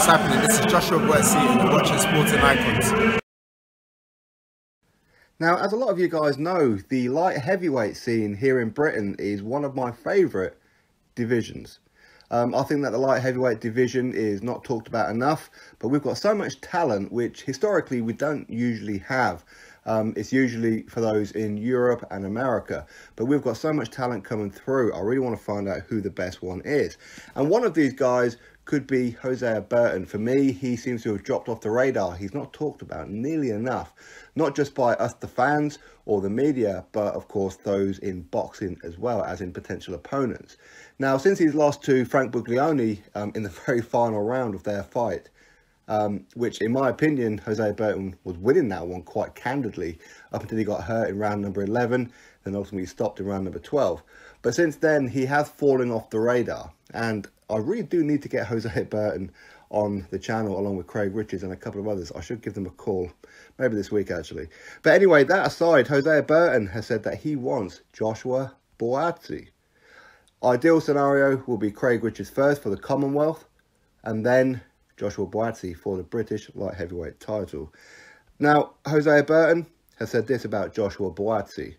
what's happening? This is Joshua Buatsi and you're watching Sporting Icons. Now, as a lot of you guys know, the light heavyweight scene here in Britain is one of my favourite divisions. I think that the light heavyweight division is not talked about enough, but we've got so much talent which historically we don't usually have. It's usually for those in Europe and America, but we've got so much talent coming through. I really want to find out who the best one is. And one of these guys could be Hosea Burton. For me, he seems to have dropped off the radar. He's not talked about nearly enough, not just by us, the fans or the media, but of course those in boxing as well, as in potential opponents. Now, since he's lost to Frank Buglioni in the very final round of their fight, which in my opinion, Hosea Burton was winning that one quite candidly up until he got hurt in round number 11, then ultimately stopped in round number 12. But since then, he has fallen off the radar, and I really do need to get Hosea Burton on the channel along with Craig Richards and a couple of others. I should give them a call, maybe this week actually. But anyway, that aside, Hosea Burton has said that he wants Joshua Buatsi. Ideal scenario will be Craig Richards first for the Commonwealth, and then Joshua Buatsi for the British light heavyweight title. Now, Hosea Burton has said this about Joshua Buatsi.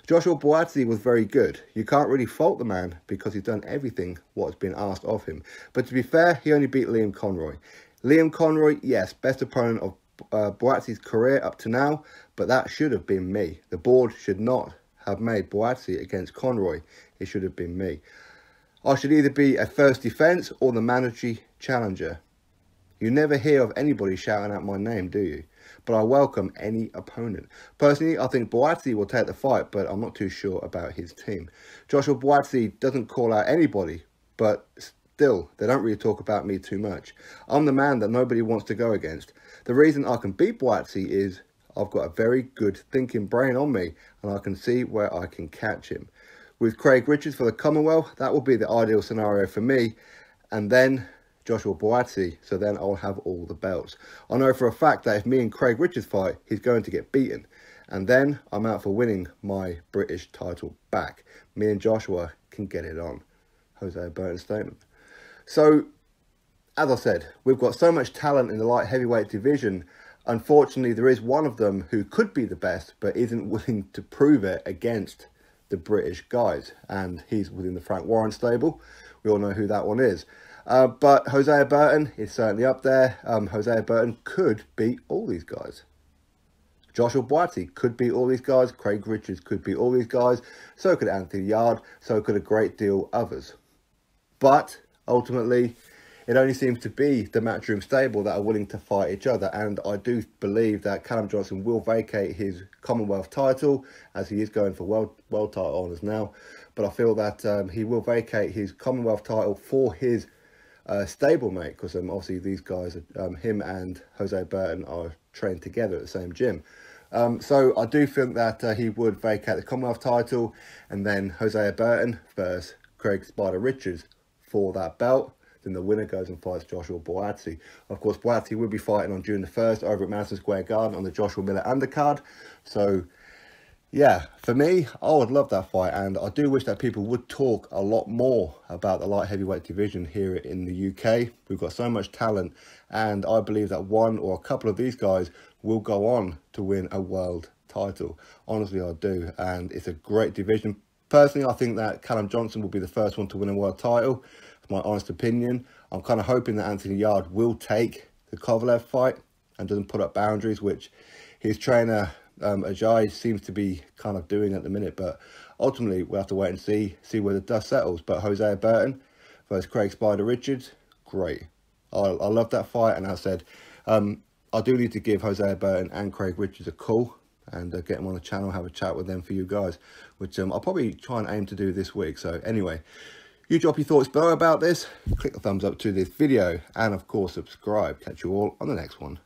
Joshua Buatsi was very good. You can't really fault the man because he's done everything what's been asked of him. But to be fair, he only beat Liam Conroy. Liam Conroy, yes, best opponent of Buatsi's career up to now, but that should have been me. The board should not have made Buatsi against Conroy. It should have been me. I should either be a first defence or the mandatory challenger. You never hear of anybody shouting out my name, do you? But I welcome any opponent. Personally, I think Buatsi will take the fight, but I'm not too sure about his team. Joshua Buatsi doesn't call out anybody, but still, they don't really talk about me too much. I'm the man that nobody wants to go against. The reason I can beat Buatsi is I've got a very good thinking brain on me, and I can see where I can catch him. With Craig Richards for the Commonwealth, that will be the ideal scenario for me, and then Joshua Buatsi, so then I'll have all the belts. I know for a fact that if me and Craig Richards fight, he's going to get beaten, and then I'm out for winning my British title back. Me and Joshua can get it on. Hosea Burton's statement. So, as I said, we've got so much talent in the light heavyweight division. Unfortunately, there is one of them who could be the best, but isn't willing to prove it against the British guys, and he's within the Frank Warren stable. We all know who that one is. But Hosea Burton is certainly up there. Hosea Burton could beat all these guys. Joshua Buatsi could beat all these guys. Craig Richards could beat all these guys. So could Anthony Yarde. So could a great deal others. But ultimately, it only seems to be the Matchroom stable that are willing to fight each other. And I do believe that Callum Johnson will vacate his Commonwealth title, as he is going for world title honours now. But I feel that he will vacate his Commonwealth title for his stablemate, because obviously these guys, him and Hosea Burton, are trained together at the same gym. So I do think that he would vacate the Commonwealth title, and then Hosea Burton versus Craig Spider Richards for that belt. Then the winner goes and fights Joshua Buatsi. Of course, Buatsi will be fighting on June the 1st over at Madison Square Garden on the Joshua Miller undercard. So yeah, for me, I would love that fight, and I do wish that people would talk a lot more about the light heavyweight division here in the UK. We've got so much talent, and I believe that one or a couple of these guys will go on to win a world title. Honestly, I do, and it's a great division. Personally, I think that Callum Johnson will be the first one to win a world title. It's my honest opinion. I'm kind of hoping that Anthony Yarde will take the Kovalev fight and doesn't put up boundaries, which his trainer Ajay seems to be kind of doing at the minute. But ultimately, we'll have to wait and see where the dust settles. But Hosea Burton versus Craig Spider Richards, great. I love that fight, and as I said, I do need to give Hosea Burton and Craig Richards a call and get them on the channel, have a chat with them for you guys, which I'll probably try and aim to do this week. So anyway, you drop your thoughts below about this, click the thumbs up to this video, and of course subscribe. Catch you all on the next one.